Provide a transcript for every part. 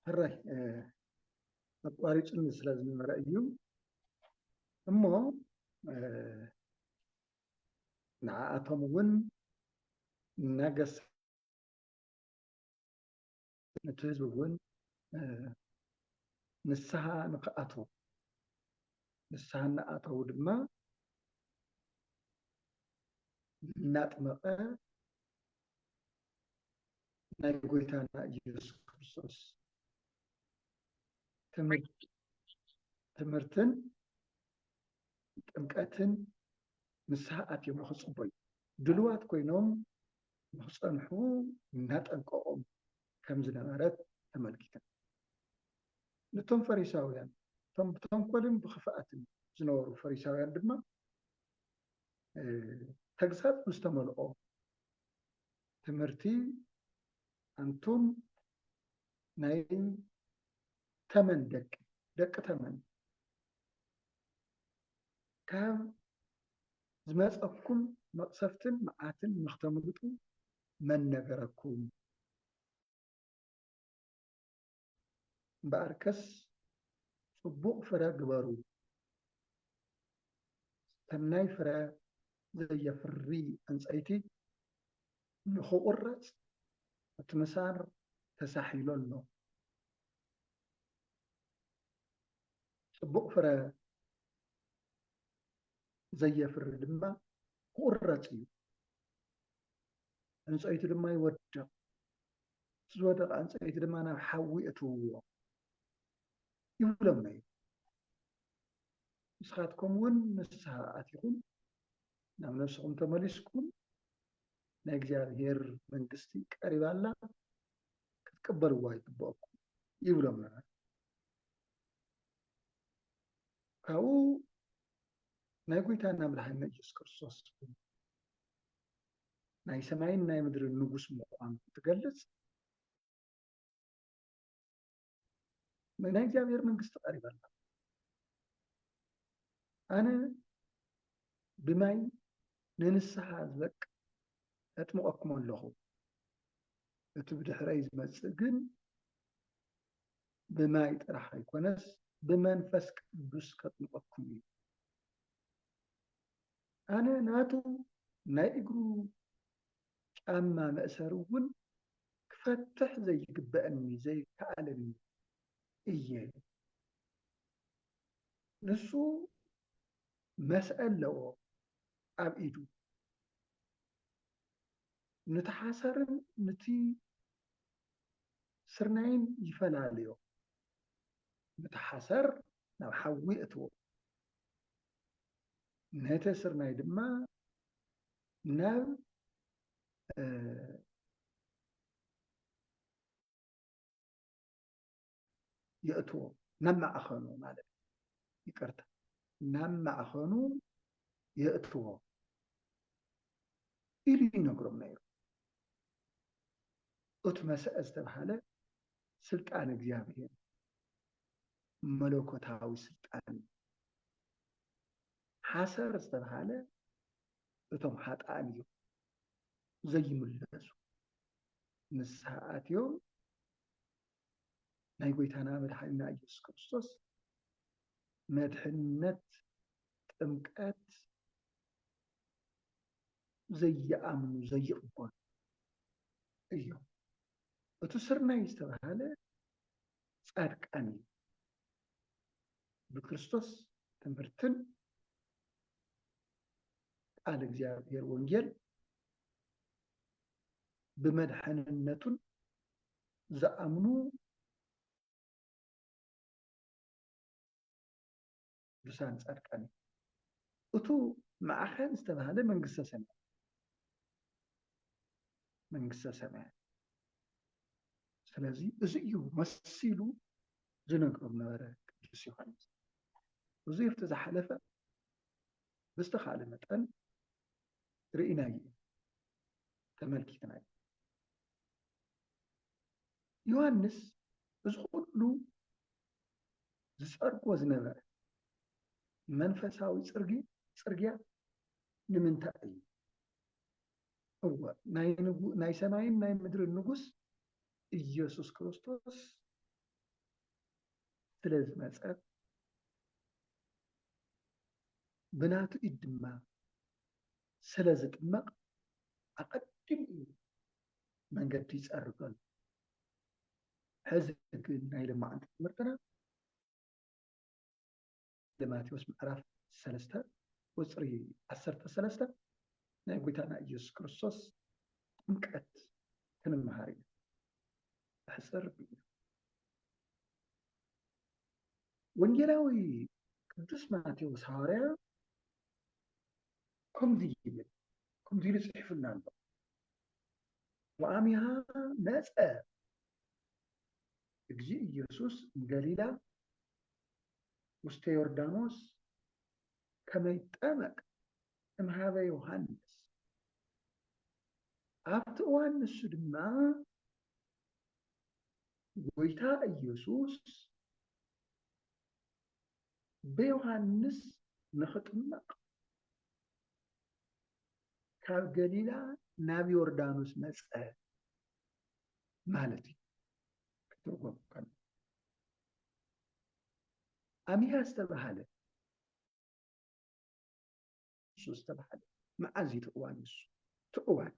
هراي أقواريج الناس لازم رأيهم أما نعاتهم ون نجس نتوز ون نسها نقاطه نسها نقاطه دما ناتمقى نايقويتانا يسوع كريستوس تمرتن ጥምቀትን ንስሓት እዮም ንኽፅበዩ ድልዋት ኮይኖም ንኽፀንሑ እናጠንቀቖም ከም ዝነበረት ተመልኪተን ነቶም ፈሪሳውያን እቶም ብተንኮልን ብኽፍኣትን ዝነበሩ ፈሪሳውያን ድማ ተግሳጽ ምስተመልኦ ትምህርቲ አንቱም ናይ ተመን ደቂ ተመን ካብ ዝመፀኩም መቅሰፍትን መዓትን ንኽተምልጡ መን ነገረኩም እምበኣርከስ ፅቡቕ ፍረ ግበሩ ሰናይ ፍረ ዘየፍሪ ዕንፀይቲ ንኽቁረፅ እቲ ምሳር ተሳሒሉ ኣሎ ፅቡቕ ፍረ ዘየፍሪ ድማ ክቁረፅ እዩ ዕንፀይቲ ድማ ይወድቕ ዝወደቐ ዕንፀይቲ ድማ ናብ ሓዊ እትውዎ ይብሎም እዩ ንስኻትኩም እውን ንስሓ ኣቲኹም ናብ ነፍስኹም ተመሊስኩም ናይ እግዚኣብሔር መንግስቲ ቀሪባ ኣላ ክትቅበልዋ ይግብአኩም ይብሎም ነበረ ካብኡ ናይ ጎይታና መድሓኒትና ኢየሱስ ክርስቶስ ናይ ሰማይን ናይ ምድርን ንጉስ ምዃኑ ትገልጽ ናይ እግዚአብሔር መንግስቲ ቀሪባ ኣላ ኣነ ብማይ ንንስሓ ዝበቅ ኣጥምቐኩም ኣለኹ እቲ ብድሕረይ ዝመጽእ ግን ብማይ ጥራሕ ኣይኮነስ ብመንፈስ ቅዱስ ከጥምቐኩም እዩ ኣነ ናቱ ናይ እግሩ ጫማ መእሰሪ እውን ክፈትሕ ዘይግበአኒ ዘይከኣለኒ እየ ንሱ መስአል ኣለዎ ኣብ ኢዱ ንተሓሰርን ነቲ ስርናይን ይፈላለዮ ንተሓሰር ናብ ሓዊ እትዎ ነተ ስርናይ ድማ ናብ የእትዎ ናብ ማዕኸኑ ማለት ይቅርታ ናብ ማዕኸኑ የእትዎ ኢሉ ይነግሮም ነይሩ እቱ መስአ ዝተባሃለ ስልጣን እግዚአብሔር መለኮታዊ ስልጣን ሓሰር ዝተባሃለ እቶም ሓጣን እዮም ዘይምለሱ ንስሓ ኣትዮም ናይ ጎይታና መድሓኒትና ኢየሱስ ክርስቶስ መድሕንነት ጥምቀት ዘይኣምኑ ዘይቕበሉ እዮም እቲ ስርናይ ዝተባሃለ ጻድቃን እዩ ብክርስቶስ ትምህርትን ቃል እግዚአብሔር ወንጌል ብመድሕንነቱን ዝኣምኑ ቅዱሳን ጻድቃን እቱ ማዕኸን ዝተባሃለ መንግስተ ሰማያት ስለዚ እዚ እዩ መሲሉ ዝነግሮም ነበረ ቅዱስ ዮሐንስ እዚ ኣብቲ ዝሓለፈ ብዝተኻለ መጠን ርኢናዩ ተመልኪትናዩ ዮሐንስ እዚ ኩሉ ዝፀርጎ ዝነበረ መንፈሳዊ ፅርግያ ንምንታይ እዩ እወ ናይ ሰማይን ናይ ምድርን ንጉስ ኢየሱስ ክርስቶስ ስለዝመፀ ብናቱ ኢድ ድማ ስለዝጥመቕ ኣቐዲሙ እዩ መንገዲ ይፀርገሉ። ሕዚ ግን ናይ ልማዓንቲ ትምህርትና ማቴዎስ ምዕራፍ 3 ቁፅሪ 13 ናይ ጎይታና ኢየሱስ ክርስቶስ ጥምቀት ክንመሃር ኢና ሕፅር ብዩ። ወንጌላዊ ቅዱስ ማቴዎስ ሐዋርያ ከምዚ ኢሉ ፅሒፉልና ኣሎ። ወአሚሃ መፀ እግዚእ ኢየሱስ ገሊላ ውስተ ዮርዳኖስ ከመ ይጠመቅ እምሃበ ዮሐንስ። ኣብቲ እዋን ንሱ ድማ ጎይታ ኢየሱስ ብዮሐንስ ንኽጥመቕ ካብ ገሊላ ናብ ዮርዳኖስ መፀ ማለት እዩ ክትርጎም ከሎ። አሚሃ ዝተባሃለ ንሱ ዝተባሃለ መዓዝ እቲ እዋን ንሱ እቲ እዋን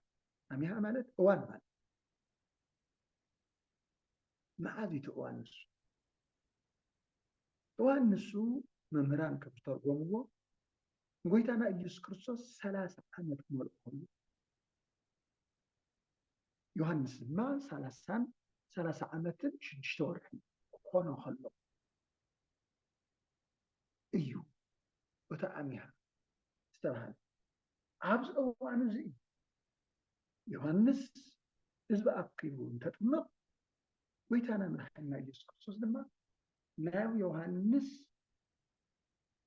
አሚሃ ማለት እዋን ማለት መዓዝ እቲ እዋን ንሱ እዋን ንሱ መምህራን ከም ዝተርጎምዎ ጎይታና ኢየሱስ ክርስቶስ 30 ዓመት ክመልኦ ከሎ ዮሐንስ ድማ 30 ዓመትን 6 ወርሕን ክኾኖ ከሎ እዩ እቲ አሚሃ ዝተባሃለ። ኣብዚ እዋን እዚ ዮሐንስ ህዝቢ ኣኪቡ እንተጥምቕ ጎይታና መድሓኒና ኢየሱስ ክርስቶስ ድማ ናብ ዮሐንስ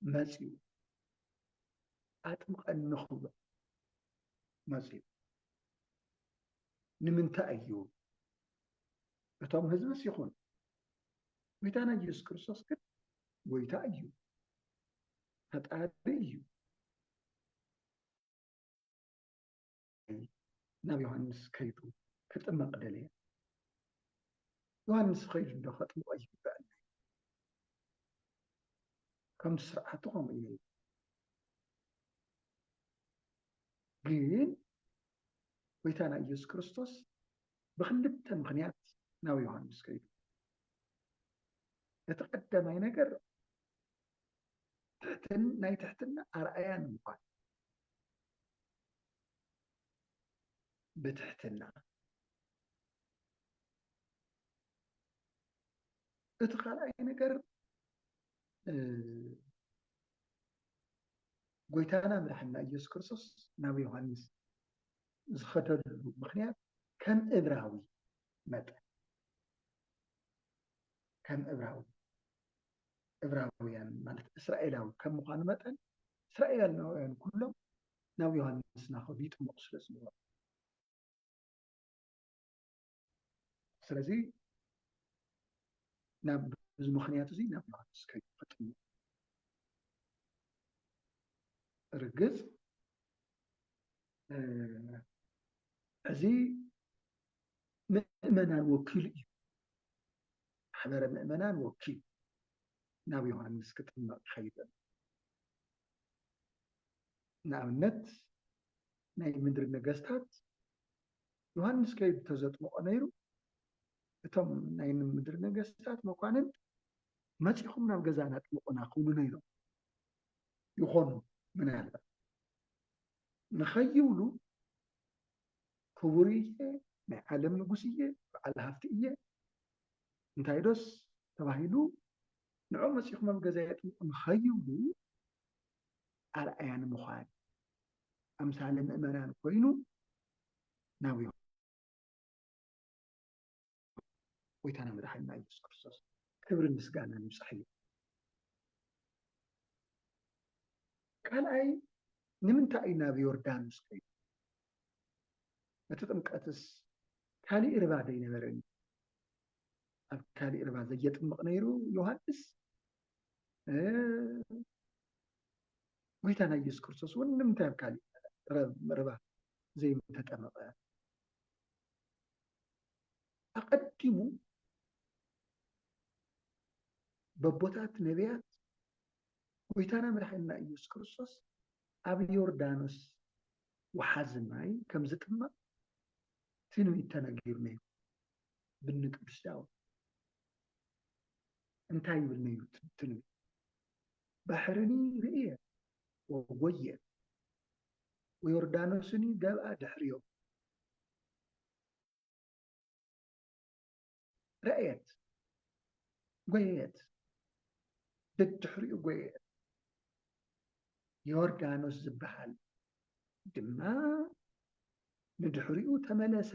መፂኡ ኣጥምቐኒ ክብሎ መፂኡ። ንምንታይ እዩ? እቶም ህዝብስ ይኹን ጎይታና ኢየሱስ ክርስቶስ ግን ጎይታ እዩ፣ ፈጣሪ እዩ። ናብ ዮሐንስ ከይዱ ክጥመቕ ደልየ። ዮሐንስ ከይዱ እንዶ ከጥምቆ ይግባአኒ ከምቲ ስርዓቱ ከምኡ እዩ። ግን ጎይታና ኢየሱስ ክርስቶስ ብክልተ ምክንያት ናብ ዮሐንስ ከይዱ። እቲ ቀዳማይ ነገር ናይ ትሕትና ኣርኣያ ንምኳን ብትሕትና። እቲ ካልኣይ ነገር ጎይታና መድሓኒና ኢየሱስ ክርስቶስ ናብ ዮሐንስ ዝኸደሉ ምክንያት ከም ዕብራዊ መጠን ከም ዕብራውያን ማለት እስራኤላዊ ከም ምኳኑ መጠን እስራኤላውያን ኩሎም ናብ ዮሐንስ ናኸዱ ይጥምቁ ስለ ዝነበሩ ስለዚ ናብ እዚ ምክንያት እዚ ናብ ዮሐንስ ከይዱ ክጥምቕ ርግፅ እዚ ምእመናን ወኪል እዩ። ማሕበረ ምእመናን ወኪል ናብ ዮሐንስ ክጥምቕ ይኸይድ። ንኣብነት ናይ ምድሪ ነገስታት ዮሐንስ ከይዱ ተዘጥምቆ ነይሩ። እቶም ናይ ምድሪ ነገስታት መኳንንት መፂኹም ናብ ገዛና ጥምቁና ክብሉ ነይሮም ይኾኑ ምናልባት ንኸይብሉ ክቡር እየ ናይ ዓለም ንጉስ እየ በዓል ሃፍቲ እየ እንታይ ዶስ ተባሂሉ ንዖም መፂኹም ኣብ ገዛ የጥምቁ ንኸይብሉ ኣርኣያ ንምዃን ኣምሳለ ምእመናን ኮይኑ ናብ ጎይታና መድሓኒና ኢየሱስ ክርስቶስ ክብሪ ምስጋና ንምስራሕ እዩ። ካልኣይ ንምንታይ እዩ ናብ ዮርዳኖስ ከይዱ? እቲ ጥምቀትስ ካሊእ ርባ ዘይነበረን ኣብ ካሊእ ርባ ዘየጥምቕ ነይሩ ዮሐንስ ጎይታና ኢየሱስ ክርስቶስ እውን ንምንታይ ኣብ ካሊእ ርባ ዘይተጠመቐ? ኣቀዲሙ በቦታት ነቢያት ጎይታና መድሓኒትና ኢየሱስ ክርስቶስ ኣብ ዮርዳኖስ ወሓዚ ማይ ከም ዝጥማዕ ትንቢት ተነጊሩ ነይሩ ብኒ ቅዱስ ዳዊት። እንታይ ይብል ነይሩ ትንቢት? ባሕርኒ ርእየ ወጎየ ወዮርዳኖስኒ ገብአ ድሕርዮም። ረአየት ጎየት ደድሕሪኡ ጎየት። ዮርዳኖስ ዝበሃል ድማ ንድሕሪኡ ተመለሰ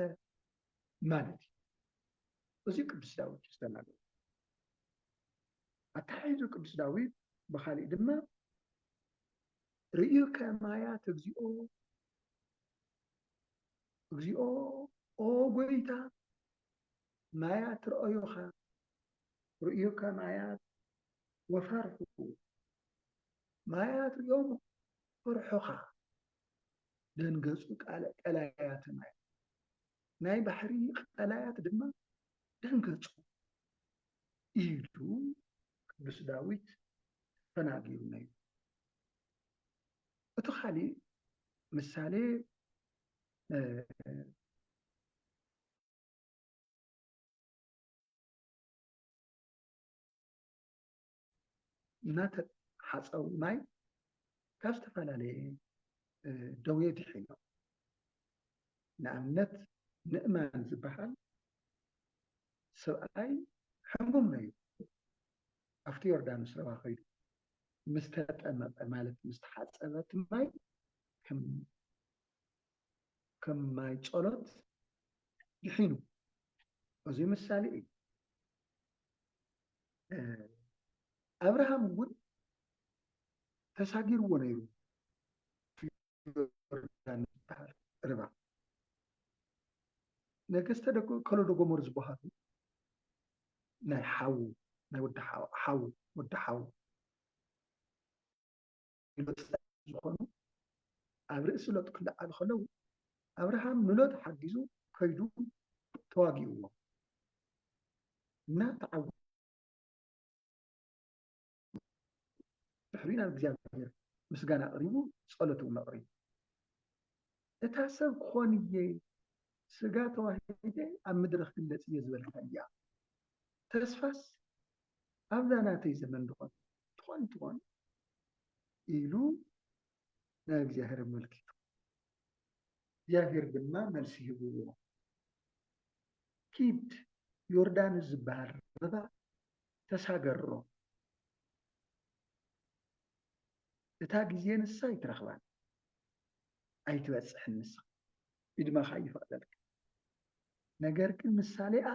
ማለት እዩ። እዚ ቅዱስ ዳዊት ዝተናገረ ኣተሓሒዙ ቅዱስ ዳዊት ብኻሊእ ድማ ርእዩከ ማያት እግዚኦ እግዚኦ ኦ ጎይታ ማያት ረአዩኻ ርእዩከ ማያት ወፈርሑ ማያት ሪኦም ፈርሑኻ ደንገጹ ቀላያት ማያት ናይ ባሕሪ ቀላያት ድማ ደንገጹ ኢሉ ቅዱስ ዳዊት ተናጊሩ ነይሩ። እቲ ካሊእ ምሳሌ እናተሓፀቡ ማይ ካብ ዝተፈላለየ ደዌ ድሒኖም። ንኣብነት ንእማን ዝበሃል ሰብኣይ ሕሙም ነይሩ። ኣብቲ ዮርዳኖስ ረባ ኸይዱ ምስ ተጠመቐ ማለት ምስ ተሓፀበት ማይ ከም ማይ ጸሎት ድሒኑ። እዚ ምሳሌ እዩ። አብርሃም እውን ተሳጊርዎ ነይሩ ዮርዳኖስ ዝበሃል ርባ። ነገስተ ከሎዶ ጎሞር ዝበሃሉ ናይ ሓው ናይ ወዲ ሓው ወዲ ሓው ዝኾኑ ኣብ ርእሲ ሎጥ ክለዓሉ ከለዉ አብርሃም ንሎጥ ሓጊዙ ከይዱ ተዋጊእዎ እና ተዓው ድሕሪኡ ናብ እግዚኣብሔር ምስጋና ኣቕሪቡ ጸሎት እውን ኣቕሪቡ እታ ሰብ ክኾን እየ ስጋ ተዋሂደ ኣብ ምድሪ ክግለጽ እየ ዝበልካ እያ ተስፋስ ኣብዛ ናተይ ዘመን ትኾን ኢሉ ናብ እግዚኣብሔር ኣመልኪቱ እግዚአብሔር ድማ መልሲ ሂብዎ ኪድ ዮርዳኖስ ዝበሃል ርባ ተሳገሮ እታ ግዜ ንሳ ይትረኽባን ኣይትበጽሕን ንሳ ይድማኻ ይፈቕደልካ ነገር ግን ምሳሌኣ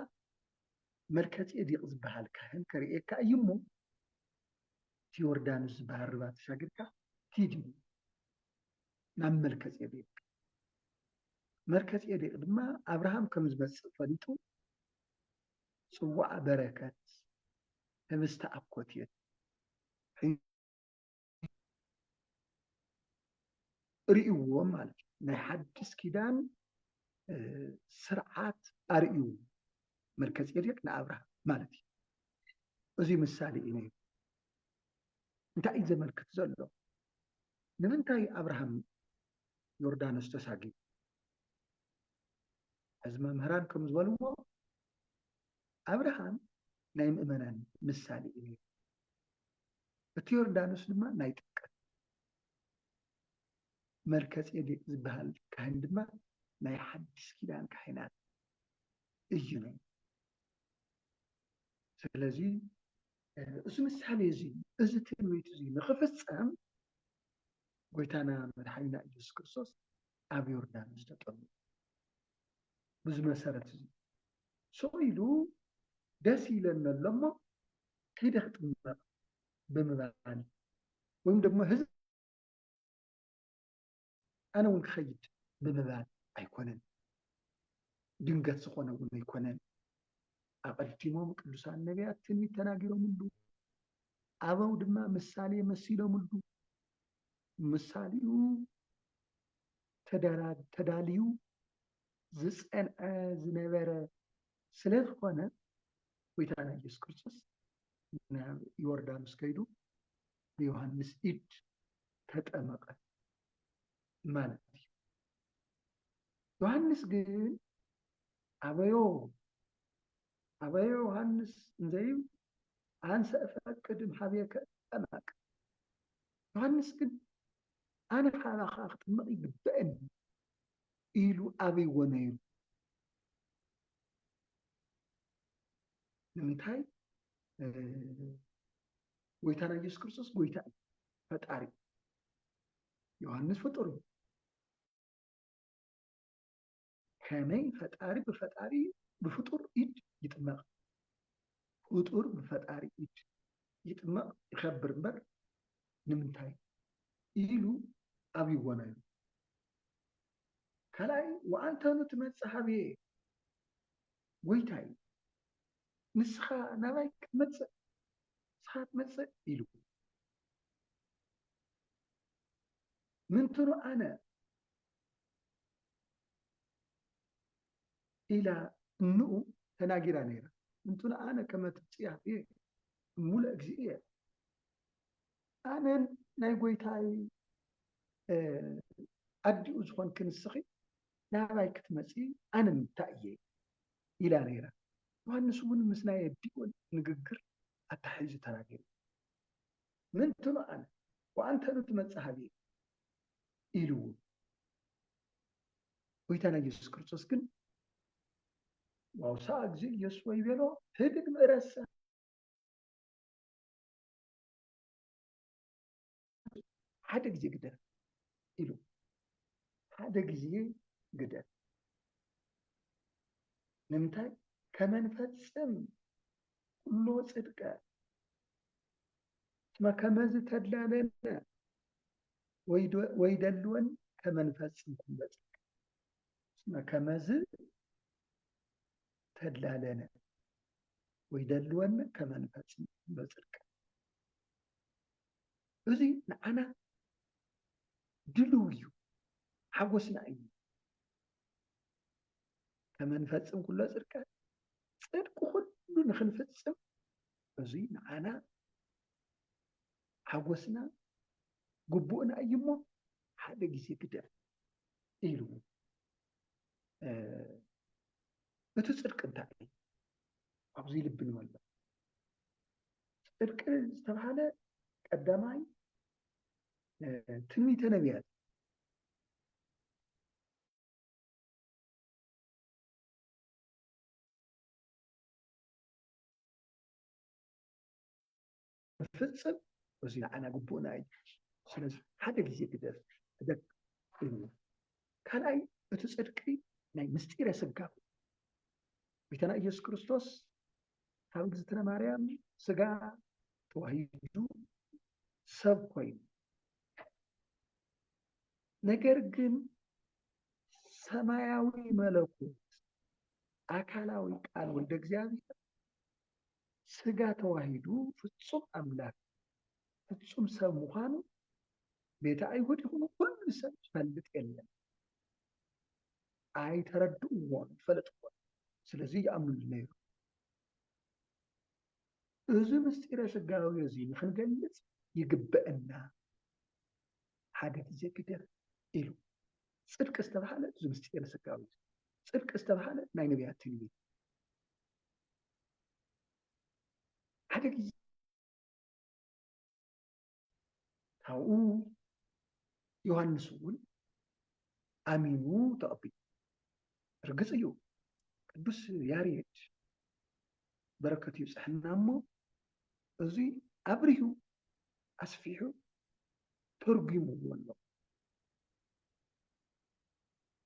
መልከ ጼዴቅ ዝበሃል ካህን ከርእየካ እዩ እሞ እቲ ዮርዳኖስ ዝበሃል ርባ ተሻጊርካ ኪድ ናብ መልከ ጼዴቅ መልከ ጼዴቅ ድማ አብርሃም ከም ዝመጽእ ፈሊጡ ጽዋዕ በረከት ህብስተ ኣኮቴት ርእይዎም ማለት እዩ። ናይ ሓድስ ኪዳን ስርዓት ኣርእዩ መልከ ጼዴቅ ንኣብርሃም ማለት እዩ። እዚ ምሳሌ እዩ ነይሩ። እንታይ እዩ ዘመልክት ዘሎ? ንምንታይ አብርሃም ዮርዳኖስ ተሳጊሩ? እዚ መምህራን ከም ዝበልዎ አብርሃም ናይ ምእመናን ምሳሌ እዩ ነይሩ። እቲ ዮርዳኖስ ድማ ናይ ጥምቀት መልከ ጼዴቅ ዝበሃል ካህን ድማ ናይ ሓድስ ኪዳን ካህናት እዩ ነይሩ። ስለዚ እዚ ምሳሌ እዚ ትንቢት እዚ ንኽፍጸም ጎይታና መድሓኒና ኢየሱስ ክርስቶስ ኣብ ዮርዳኖስ ተጠምቁ። ብዚ መሰረት እዚ ስኢሉ ደስ ይለና ኣሎ እሞ ከይደ ክጥመቕ ብምባል ወይም ደግሞ ህዝቢ ኣነ እውን ክኸይድ ብምባል ኣይኮነን። ድንገት ዝኾነ እውን ኣይኮነን። ኣቐዲሞም ቅዱሳን ነቢያት ትንቢት ተናጊሮምሉ ኣበው ድማ ምሳሌ መሲሎምሉ ምሳሌኡ ተዳልዩ ዝጸንዐ ዝነበረ ስለ ዝኾነ ጎይታና ኢየሱስ ክርስቶስ يوردانوس كيدو يوحنس إد تتأمق مالك يوحنس قال أبيو يوحنس نزيم عن سأفكد حبيك أمك يوحنس قال أنا خالا أختمق بأن إلو أبي ونيرو ንምንታይ ጎይታና ኢየሱስ ክርስቶስ ጎይታ ፈጣሪ ዮሐንስ ፍጡር ከመይ ፈጣሪ በፍጡር ኢድ ይጥመቅ ፍጡር በፈጣሪ ኢድ ይጥመቅ ይከብር እምበር ንምንታይ ኢሉ ኣብይዎና እዩ ከላይ ወአንተኑ ትመጽእ ሃብየ ጎይታይ ንስኻ ናባይ ክትመጽእ ንስኻ ትመጽእ ኢሉ ምንትኑ ኣነ ኢላ እንኡ ተናጊራ ነይራ ምንትኑ ኣነ ከመ ትምጽእ ሃብየ እሙሉእ እግዚእየ ኣነ ናይ ጎይታይ ኣዲኡ ዝኾንክ ንስኺ ናባይ ክትመጽእ ኣነ እንታይ እየ ኢላ ነይራ ዮሐንስ እውን ምስ ናይ ኣዲኡ ንግግር ኣታሒዙ ተናጊሩ ምንትኑ ኣነ ወአንተኑ ትመጽእ ሃብየ ኢሉ ጎይታና ኢየሱስ ክርስቶስ ግን ዋውሳ እግዚእ ኢየሱስ ወይ ቤሎ ህድግ ምእረሰ ሓደ ግዜ ግደፍ ኢሉ ሓደ ግዜ ግደፍ ንምንታይ ከመንፈጽም ኩሎ ጽድቀ እስመ ከመዝ ተድላለነ ወይደልወን ከመንፈጽም ኩሎ ጽድቀ እስመ ከመዝ ተድላለነ ወይደልወን ከመንፈጽም ኩሎ ጽድቀ እዚ ንዓና ድልው እዩ ሓጎስና እዩ ከመንፈጽም ኩሎ ጽድቀ ጽድቅ ኩሉ ንኽንፍጽም እዚ ንዓና ሓጎስና ግቡእና እዩ እሞ ሓደ ግዜ ግደፍ ኢሉ እቲ ጽድቂ እንታይ እዩ ኣብዚ ልቢ ንበሎ ጽድቂ ዝተባሃለ ቀዳማይ ትንቢተ ነቢያት ፍጽም እዚ ንዓና ግቡእና እዩ ስለዚ ሓደ ግዜ ግደፍ ደቅ ኢሉ ካልኣይ እቲ ጽድቂ ናይ ምስጢረ ስጋዊ ጎይታና ኢየሱስ ክርስቶስ ካብ እግዝእትነ ማርያም ስጋ ተዋሂዱ ሰብ ኮይኑ ነገር ግን ሰማያዊ መለኮት አካላዊ ቃል ወልደ እግዚአብሔር ስጋ ተዋሂዱ ፍጹም አምላክ ፍጹም ሰብ ምዃኑ ቤተ አይሁድ ይሁኑ ሁሉ ሰብ ይፈልጥ የለን አይተረድእዎን ይፈልጥዎን ስለዚህ ይኣምኑ ነይሩ እዚ ምስጢረ ስጋዊ እዚ ንክንገልጽ ይግበአና ሓደ ግዜ ግደፍ ኢሉ ጽድቂ ዝተባሃለ እዚ ምስጢረ ስጋዊ ጽድቂ ዝተባሃለ ናይ ነቢያት ትንቢት ሓደ ግዜ ካብኡ ዮሐንስ እውን ኣሚኑ ተቐቢሉ ርግጽ እዩ ቅዱስ ያሬድ በረከት ይብፅሕና እሞ እዚ ኣብርሁ ኣስፊሑ ተርጉምዎ ኣሎ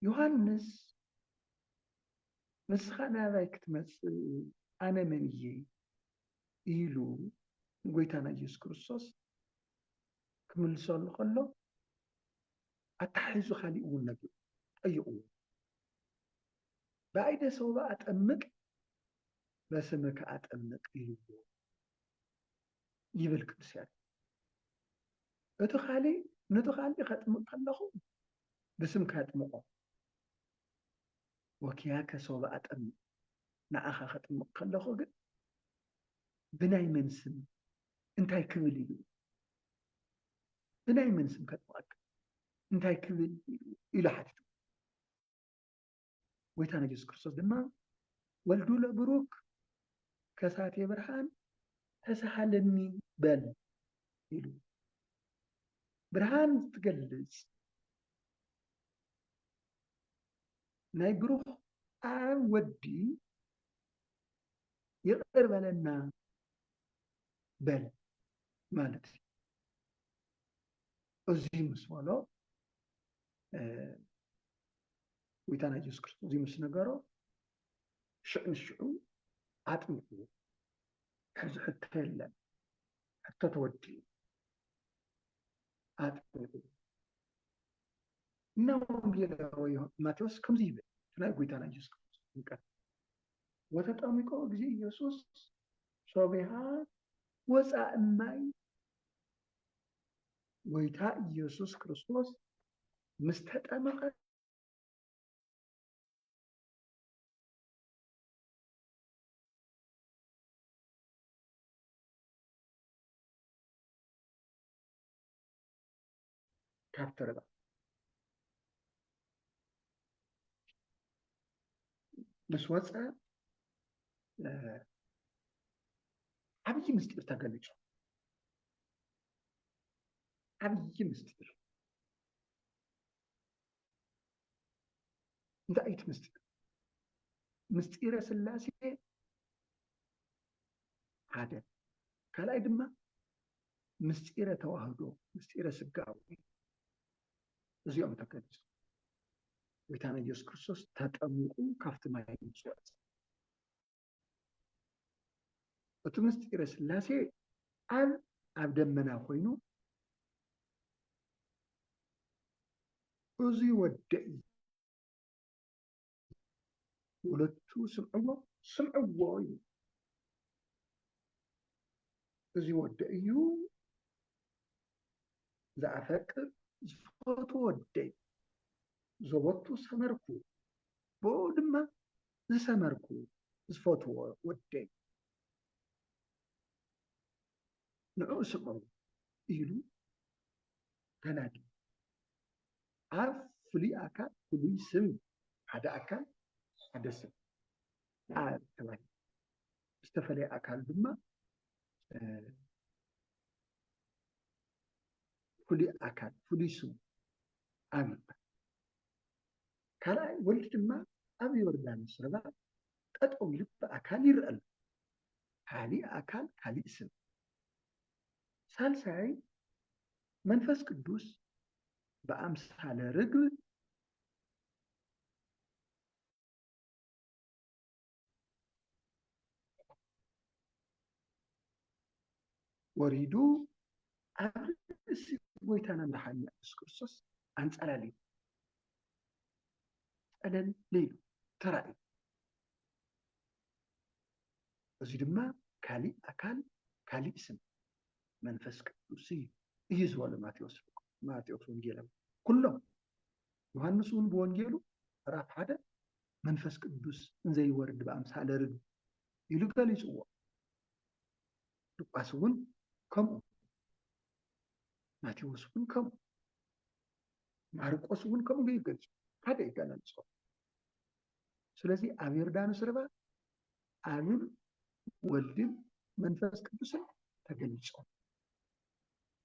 ዮሐንስ ንስኻ ናባይ ክትመጽእ ኣነ መን እየ ኢሉ ጎይታና ኢየሱስ ክርስቶስ ክምልሰሉ ከሎ ኣታሒዙ ካሊእ እውን ነጊሩ ጠይቕዎ በአይደ ሰው ኣጠምቅ በስምከ ኣጠምቅ ኢልዎ ይብል ቅዱስ ያሬድ እቲ ካሊእ ነቲ ካሊእ ከጥምቕ ከለኹ ብስምካ ኣጥምቆ ወኪያከ ሰው ኣጠምቅ ንዓኻ ከጥምቕ ከለኹ ግን ብናይ መንስም እንታይ ክብል እዩ ብናይ መንስም ከጥዋቅ እንታይ ክብል ኢሉ ሓቲቱ ጎይታና ኢየሱስ ክርስቶስ ድማ ወልዱ ለብሩክ ከሳቴ ብርሃን ተሳሃለኒ በል ኢሉ ብርሃን ትገልጽ ናይ ብሩክ ኣብ ወዲ ይቅር በለና በል ማለት እዩ እዚ ምስ በሎ ጎይታና ኢየሱስ ክርስቶስ እዚ ምስ ነገሮ ሽዑ ንሽዑ ኣጥሚቁ ሕዚ ሕቶ የለን ሕቶ ተወዲኡ ኣጥሚቁ እና ወንጌላዊ ማቴዎስ ከምዚ ይብል ናይ ጎይታና ኢየሱስ ክርስቶስ ጥምቀት ወተጠሚቆ ጊዜ ኢየሱስ ሶቢሃ ወፃእ እማይ ጎይታ ኢየሱስ ክርስቶስ ምስ ተጠመቀ ካብ ተረባ ምስ ወፃ ዓብይ ምስጢር ተገሊጹ ዓብይ ምስጢር እንታይ እቲ ምስጢር ምስጢረ ስላሴ ሓደ ካልኣይ ድማ ምስጢረ ተዋህዶ ምስጢረ ስጋዊ እዚኦም ተገሊጹ ጎይታና ኢየሱስ ክርስቶስ ተጠሚቁ ካብቲ ማይ ይወፅ እቲ ምስጢረ ስላሴ ኣብ ደመና ኮይኑ እዚ ወደይ ወለቱ ስምዕዎ እዩ እዚ ወደይ እዩ ዝኣፈቅር ዝፈቱ ወደይ ዘወቱ ሰመርኩ ቦ ድማ ዝሰመርኩ ዝፈትዎ ወደይ ንዑ ስምዑ ኢሉ ተናዲ ኣብ ፍሉይ ኣካል ፍሉይ ስም ሓደ ኣካል ሓደ ስም ኣብ ተባሂሉ ዝተፈለየ ኣካል ድማ ፍሉይ ኣካል ፍሉይ ስም ኣብ ይባል ካልኣይ ወልዲ ድማ ኣብ ዮርዳኖስ ርባ ጠጠው ኢሉ ብኣካል ይርአ ኣሎ ካሊእ ኣካል ካሊእ ስም ሳልሳይ መንፈስ ቅዱስ በአምሳለ ርግብ ወሪዱ ኣብ ርእሲ ጎይታና መድሓኒና ኢየሱስ ክርስቶስ አንጸላልዩ ጸለል ሌሉ ተራእዩ እዚ ድማ ካሊእ ኣካል ካሊእ ስም መንፈስ ቅዱስ እዩ ዝበሎ ማቴዎስ ወንጌላዊ ኩሎም ዮሃንስ እውን ብወንጌሉ ምዕራፍ 1 መንፈስ ቅዱስ እንዘይወርድ በአምሳለ ርግብ ኢሉ ገሊጽዎ ሉቃስ እውን ከምኡ ማቴዎስ እውን ከምኡ ማርቆስ እውን ከምኡ ይገልጹ ሓደ ይገለጹ ስለዚ ኣብ ዮርዳኖስ ርባ አብን ወልድን መንፈስ ቅዱስን ተገሊጹ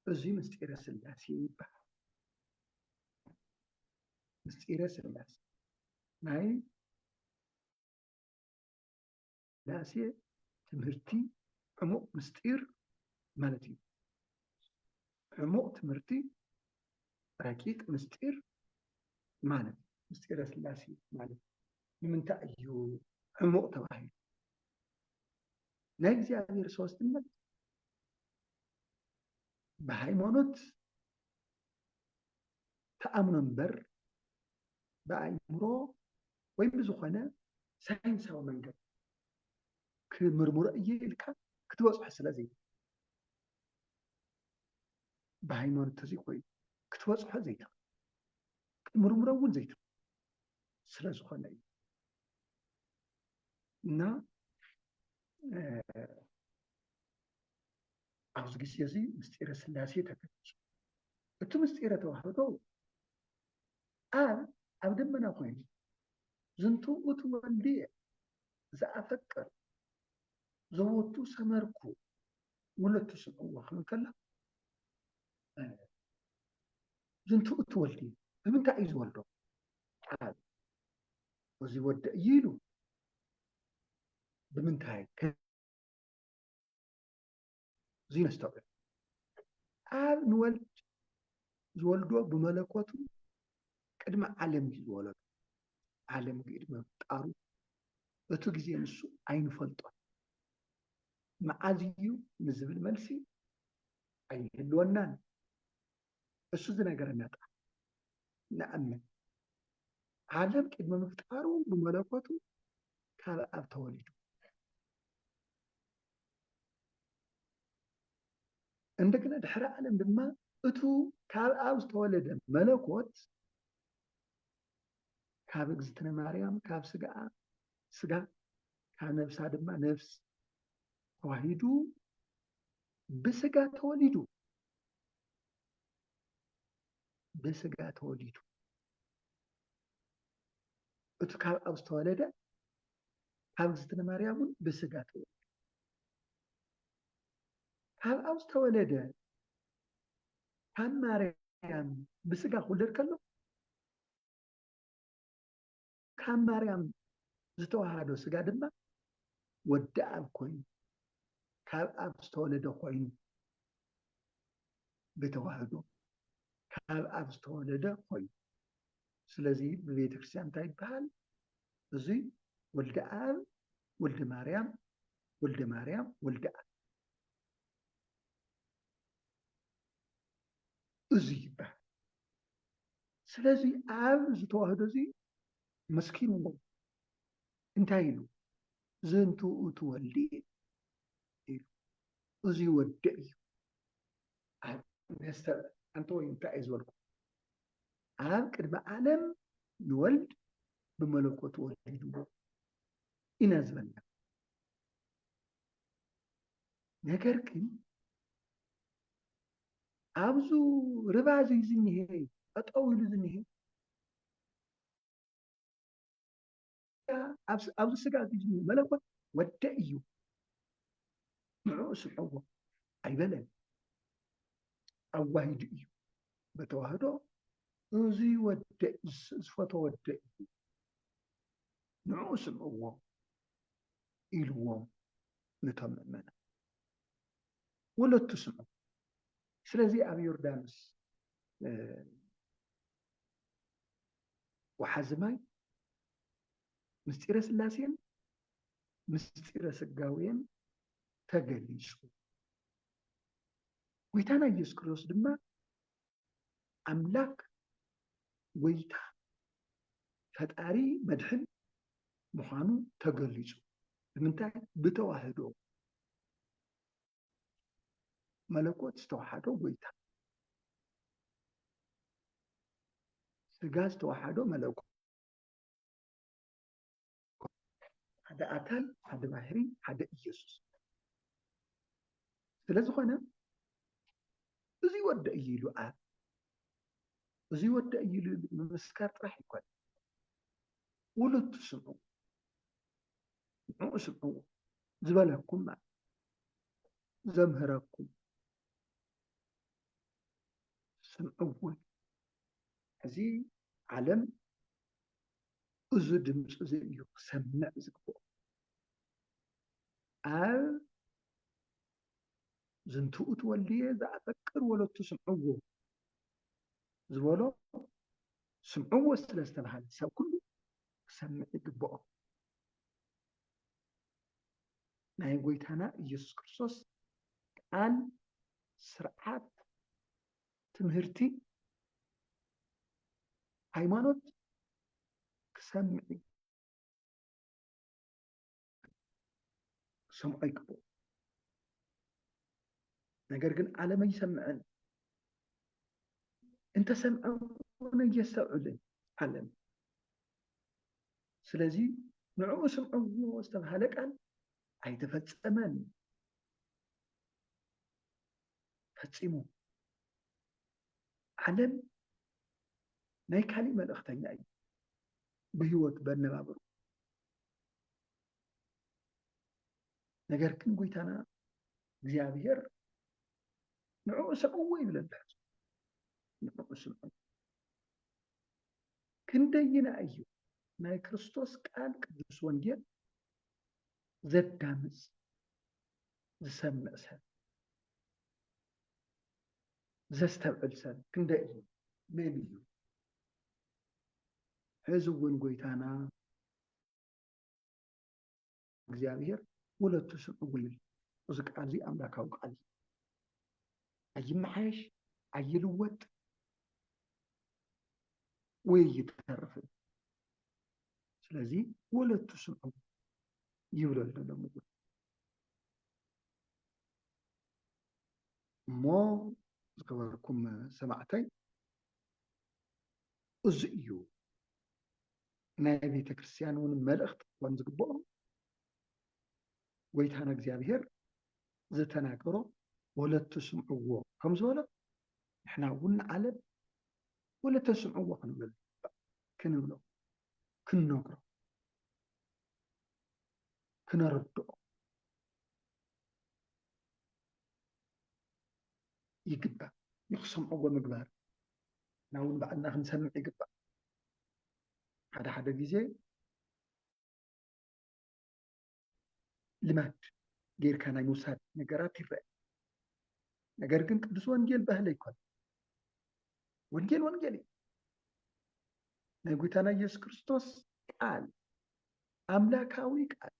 እዚ ምስጢረ ስላሴ ይባሃል ምስጢረ ስላሴ ናይ ስላሴ ትምህርቲ ዕሙቕ ምስጢር ማለት እዩ ዕሙቕ ትምህርቲ ረቂቅ ምስጢር ማለት ምስጢረ ስላሴ ማለት ንምንታይ እዩ ዕሙቕ ተባሂሉ ናይ እግዚአብሔር ሶስትነት በሃይማኖት ተአምኖ እምበር በአይምሮ ወይም ዝኾነ ሳይንሳዊ መንገድ ክምርምሮ እየ ኢልካ ክትበጽሖ ስለዘይ በሃይማኖት ተዚ ኮይኑ ክትበጽሖ ዘይትኽእል ክትምርምሮ እውን ዘይትኽእል ስለ ዝኾነ እዩ እና ኣብዚ ግዜ እዚ ምስጢረ ስላሴ ተገሊፁ እቲ ምስጢረ ተዋህዶ ኣብ ደመና ኮይኑ ዝንቱ እቲ ወልድየ ዝኣፈቅር ዘወቱ ሰመርኩ ወለቱ ስምዕዎ ክብል ከሎ ዝንቱ እቲ ወልድየ ብምንታይ እዩ ዝወልዶ ኣብ እዚ ወደ እዩ ኢሉ ብምንታይ እዚ ነስተውዕል ኣብ ንወልድ ዝወልዶ ብመለኮቱ ቅድሚ ዓለም እዩ ዝወለዶ ዓለም ቅድሚ ምፍጣሩ እቲ ግዜ ንሱ ኣይንፈልጦን መዓዝ እዩ ንዝብል መልሲ ኣይህልወናን እሱ ዝነገረና ጣ ንኣምን ዓለም ቅድሚ ምፍጣሩ ብመለኮቱ ካብ ኣብ ተወሊዱ እንደገና ድሕሪ ዓለም ድማ እቱ ካብ ኣብ ዝተወለደ መለኮት ካብ እግዝእትነ ማርያም ካብ ስጋ ካብ ነፍሳ ድማ ነፍስ ተዋሂዱ ብስጋ ተወሊዱ እቱ ካብ ኣብ ዝተወለደ ካብ እግዝእትነ ማርያም ብስጋ ተወሊዱ ካብ ኣብ ዝተወለደ ካብ ማርያም ብስጋ ክውለድ ከሎ ካብ ማርያም ዝተዋሃዶ ስጋ ድማ ወዲ ኣብ ኮይኑ ካብ ኣብ ዝተወለደ ኮይኑ ብተዋህዶ ካብ ኣብ ዝተወለደ ኮይኑ ስለዚ ብቤተ ክርስቲያን እንታይ ይበሃል እዚ ወልደ ኣብ ወልደ ማርያም ወልደ ኣብ እዚ ይበሃል ስለዚ ኣብ ዝተዋህዶ እዚ መስኪንዎ እንታይ ኢሉ ዝንቱ እቲ ወልድየ ኢሉ እዚ ወደ እዩ ኣንተ ወይ እንታይ እዩ ዝበልኩ ኣብ ቅድሚ ዓለም ንወልድ ብመለኮቱ ወሊድዎ ኢና ዝበልና ነገር ግን ኣብዚ ርባ እዚ ዝኒሄ ጠጠው ኢሉ ዝኒሄ ኣብዚ ስጋ እዚ ዝኒሄ መለኮት ወደ እዩ ንዕኡ ስምዕዎ ኣይበለን ኣዋሂዱ እዩ በተዋህዶ እዚ ወደ ዝፈቶ ወደ እዩ ንዕኡ ስምዕዎ ኢልዎም ነቶም ምእመናን ወለቱ ስምዑ ስለዚ ኣብ ዮርዳኖስ ወሓዚ ማይ ምስጢረ ስላሴን ምስጢረ ስጋዌን ተገሊፁ ጎይታና ኢየሱስ ክርስቶስ ድማ ኣምላክ ጎይታ ፈጣሪ መድሕን ምዃኑ ተገሊፁ ብምንታይ ብተዋህዶ መለኮት ዝተዋሓዶ ጎይታ ስጋ ዝተዋሓዶ መለኮት ሓደ ኣካል ሓደ ባህሪ ሓደ ኢየሱስ ስለዝኾነ እዚ ወደ እዩ ኢሉ ኣብ እዚ ወደ እዩ ኢሉ ንምስካር ጥራሕ ይኮነ ወለቱ ስምዑ ንዕኡ ስምዕዎ ዝበለኩም ዘምህረኩም ስምዕውን እዚ ዓለም እዚ ድምፂ እዚ እዩ ክሰምዕ ዝግብኦ ኣብ ዝንቱ እቲ ወልድየ ዝኣፈቅር ወለቱ ስምዕዎ ዝበሎ ስምዕዎ ስለ ዝተባሃለ ሰብ ኩሉ ክሰምዕ ይግብኦ ናይ ጎይታና ኢየሱስ ክርስቶስ ቃል ስርዓት ትምህርቲ ሃይማኖት ክሰምዕ ሰምዖ ይግብኦ ነገር ግን ዓለም ኣይሰምዕን እንተሰምዐ እውን እየስተውዕልን ዓለም ስለዚ ንዕኡ ስምዕዎ ዝተባሃለ ቃል ኣይተፈፀመን ፈፂሙ ዓለም ናይ ካሊእ መልእኽተኛ እዩ ብህይወት በነባብሩ ነገር ግን ጎይታና እግዚአብሔር ንዕኡ ስምዕዎ ይብለና ንዕኡ ስምዑ ክንደይና እዩ ናይ ክርስቶስ ቃል ቅዱስ ወንጌል ዘዳምፅ ዝሰምዕ ሰብ ዘስተብዕል ሰብ ክንደይ እዩ መን እዩ ሕዚ እውን ጎይታና እግዚአብሔር ወለቱ ስምዕዎ ይብል እዚ ቃል እዚ ኣምላካዊ ቃል እዩ ኣይመሓየሽ ኣይልወጥ ወይ ይተርፍ ስለዚ ወለቱ ስምዑ ይብለሉ ለምጉ እሞ ዝገበርኩም ሰማዕተይ እዚ እዩ ናይ ቤተ ክርስቲያን እውን መልእኽቲ ክኾን ዝግብኦ ጎይታና እግዚአብሔር ዝተናገሮ ወለቱ ስምዕዎ ከም ዝበሎ ንሕና እውን ንዓለም ወለተ ስምዕዎ ክንብሎ ክንነግሮ ክነርድኦ ይግባእ ንክሰምዕዎ ምግባር እና እውን ባዕልና ክንሰምዕ ይግባእ ሓደ ሓደ ግዜ ልማድ ጌርካ ናይ ምውሳድ ነገራት ይርአ ነገር ግን ቅዱስ ወንጌል ባህለ ይኮን ወንጌል ወንጌል እዩ ናይ ጎይታና ኢየሱስ ክርስቶስ ቃል ኣምላካዊ ቃል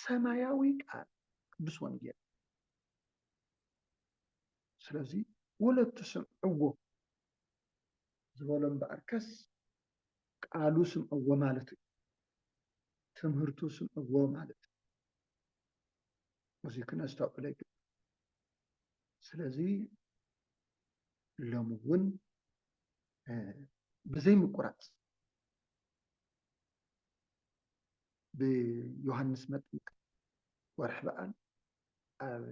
ሰማያዊ ቃል ቅዱስ ወንጌል ስለዚ ወለቱ ስምዕዎ ዝበሎ እምበኣርከስ ቃሉ ስምዕዎ ማለት እዩ ትምህርቱ ስምዕዎ ማለት እዩ እዚ ክነስተውዕሎ ይግባእ ስለዚ ሎሚ እውን ብዘይ ምቁራፅ ብዮሃንስ መጥምቅ ወርሒ በዓል ኣብ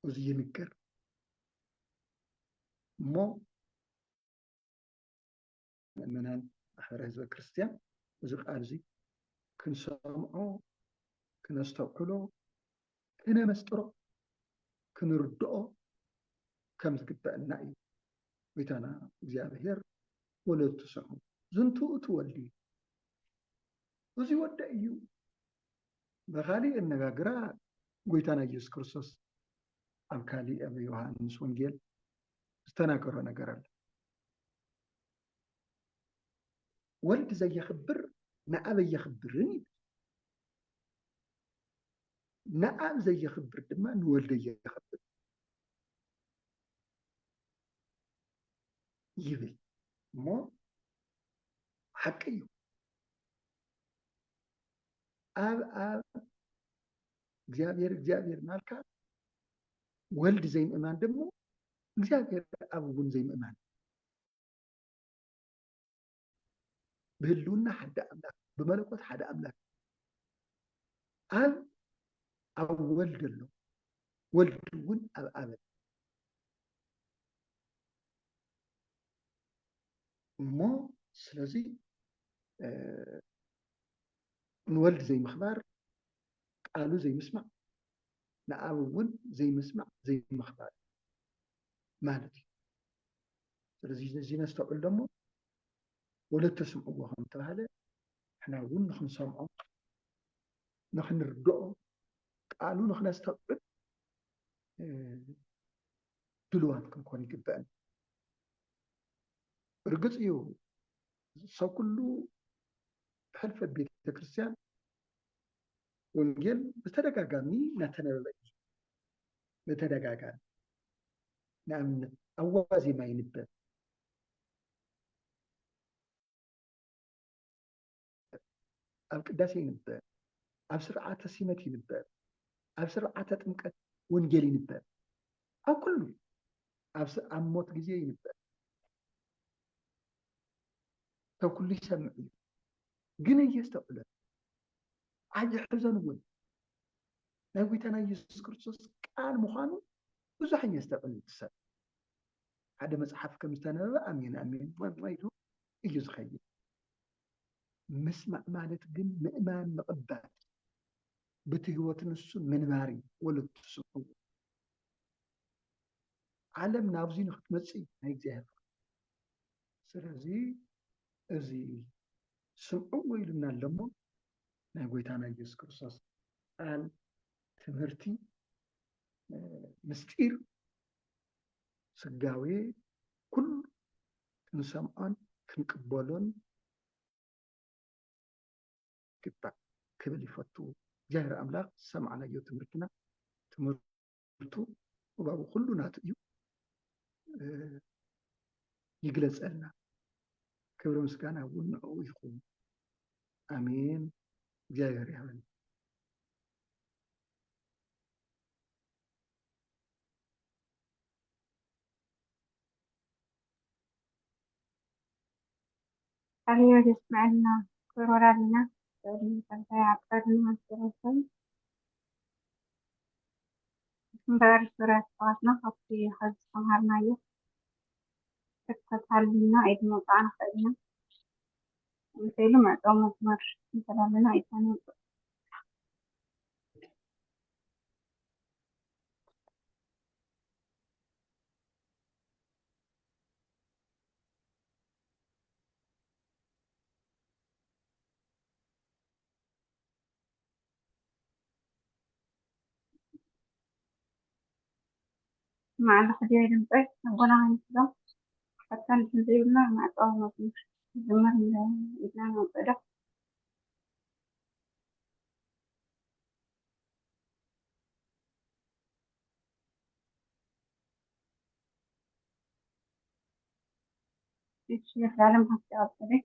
እዚ ይንገር እሞ ምእመናን ማሕበረ ህዝበ ክርስቲያን እዚ ቃል እዚ ክንሰምዖ ክነስተውዕሎ ክነመስጥሮ ክንርድኦ ከም ዝግበአና እዩ ጎይታና እግዚአብሔር ወለቱ ስምዑ ዝንቱ እቲ ወልዲ እዚ ወደ እዩ በካሊእ ኣነጋግራ ጎይታና ኢየሱስ ክርስቶስ ኣብ ካሊእ ኣብ ዮሃንስ ወንጌል ዝተናገሮ ነገር አለ ወልድ ዘየኽብር ንኣብ የኽብርን ይብል ንኣብ ዘየኽብር ድማ ንወልደ የኽብር ይብል እሞ ሓቂ እዩ ኣብ እግዚአብሔር እግዚአብሔር ናልካ ወልድ ዘይምእማን ደሞ እግዚአብሔር ኣብ እውን ዘይምእማን بهلونا حدا أملاك بملكوت حدا أملاك أب ولد له ولد ون أب أبد ما سلازي نولد زي مخبار قالوا زي مسمع نأب ون زي مسمع زي مخبار مالتي سلازي زي نستوعب لهم ولا تسمعوا هم تهلا احنا ون نخن سمعوا نخن نردعوا قالوا نخن نستوعب دلواتكم كوني جبان رجز يو سو كله حلف بيت كريستيان ونجيل بتدقاقامي نتنبأ بتدقاقام نعم أوازي ما ينبأ أب قداسي ينبأ أب سرعة سيمتي ينبأ أب سرعة تمكت ونجيل ينبأ أو كله أب موت جزية ينبأ تو كل سمع جنيه يستقبل ኣይሕዘን እውን ናይ ጎይታና ኢየሱስ ክርስቶስ ቃል ምዃኑ ብዙሕ እየ ዝተቐልጥ ሰብ ሓደ መፅሓፍ ከም ዝተነበበ ኣሜን ኣሜን ኢሉ እዩ ዝኸይድ ምስማዕ ማለት ግን ምእማን ምቕባል በቲ ህይወት ንሱ ምንባሪ ወለቱ ስምዑ ዓለም ናብዚ ንክትመፅእ ናይ እግዚኣብሔር ስለዚ እዚ ስምዑ ኢሉና ኣለሞ ናይ ጎይታና ኢየሱስ ክርስቶስ ቃል ትምህርቲ ምስጢር ስጋዌ ኩሉ ክንሰምዖን ክንቅበሎን ግባእ ክብል ይፈቱ እግዚአብሔር ኣምላኽ ሰማዕናዮ ትምህርትና ትምህርቱ እባቡ ኩሉ ናቱ እዩ ይግለፀልና ክብሪ ምስጋና እውን ንዕኡ ይኹን ኣሜን እግዚአብሔር ይሃበና عليه يسمعنا كرورنا عقدنا الثلاثين بار سورة فاطمة في حد سمهرنا يو تتعلمنا عيد موضعنا خلينا مثيلو معطوة مزمر مثلا لنا عيد ثاني مع الخديوة المطيح نقولها عن كذا حتى نتنزيلنا معطوة مزمر زمر إذن مطيح في شيء في العالم حتى أبطلي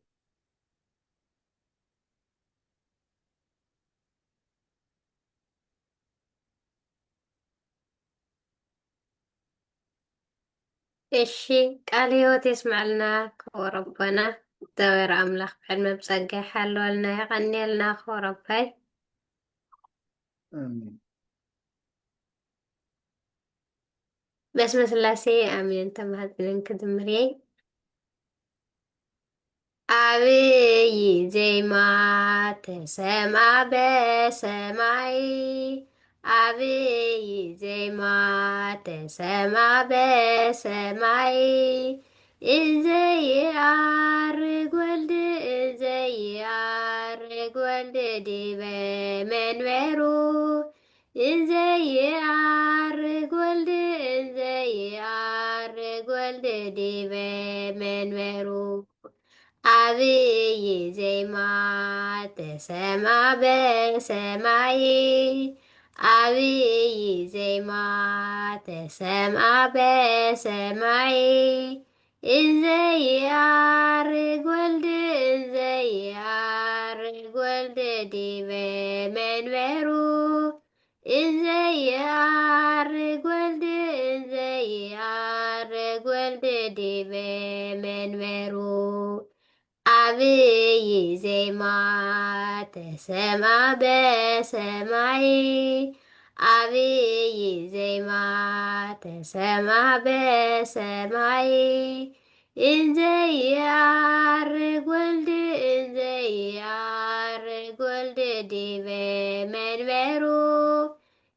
እሺ ቃል ህይወት ይስማዕልና ክወረበና እግዚአብሔር ኣምላኽ ብዕድመ ብፀጋ ይሓልወልና ይቐኒየልና ክወረባይ ኣሜን በስመ ስላሴ ኣሜን ተማሃፅንን ክድምር እየ ዓብይ ዜማ ተሰምዐ በሰማይ ዓብይ ዜማ ተሰምዐ በሰማይ እንዘይዐርግ ወልድ እንዘይዐርግ ወልድ ዲበ መንበሩ እንዘይዐርግ ወልድ እንዘይዐርግ ወልድ ዲበ መንበሩ ዓብይ ዜማ ተሰምዐ በሰማይ ዓብይ ዜማ ተሰምዐ በሰማይ እንዘይዐርግ ወልድ እንዘይዐርግ ወልድ ዲበ መንበሩ እንዘይዐርግ ወልድ እንዘይዐርግ ወልድ ዲበ መንበሩ ዓብይ ዜማ ተሰምዐ በሰማይ ዓብይ ዜማ ተሰምዐ በሰማይ እንዘይዐርግ ወልድ እንዘይዐርግ ወልድ ዲበ መንበሩ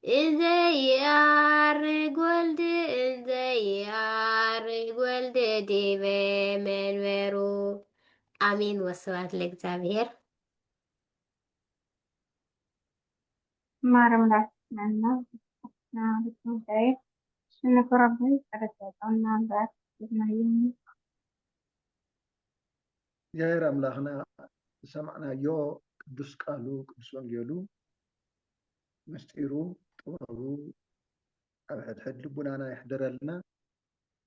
እንዘይዐርግ ወልድ እንዘይዐርግ ወልድ ዲበ መንበሩ አሜን ወስብሐት ለእግዚአብሔር ማረም ላስናና بسم الله إنك ربي فرسلنا بعد إذن እግዚአብሔር ኣምላኽና ሰማዕናዮ ቅዱስ ቃሉ ቅዱስ ወንጌሉ ምስጢሩ ጥበቡ ኣብ ሕድሕድ ልቡናና ይሕደረልና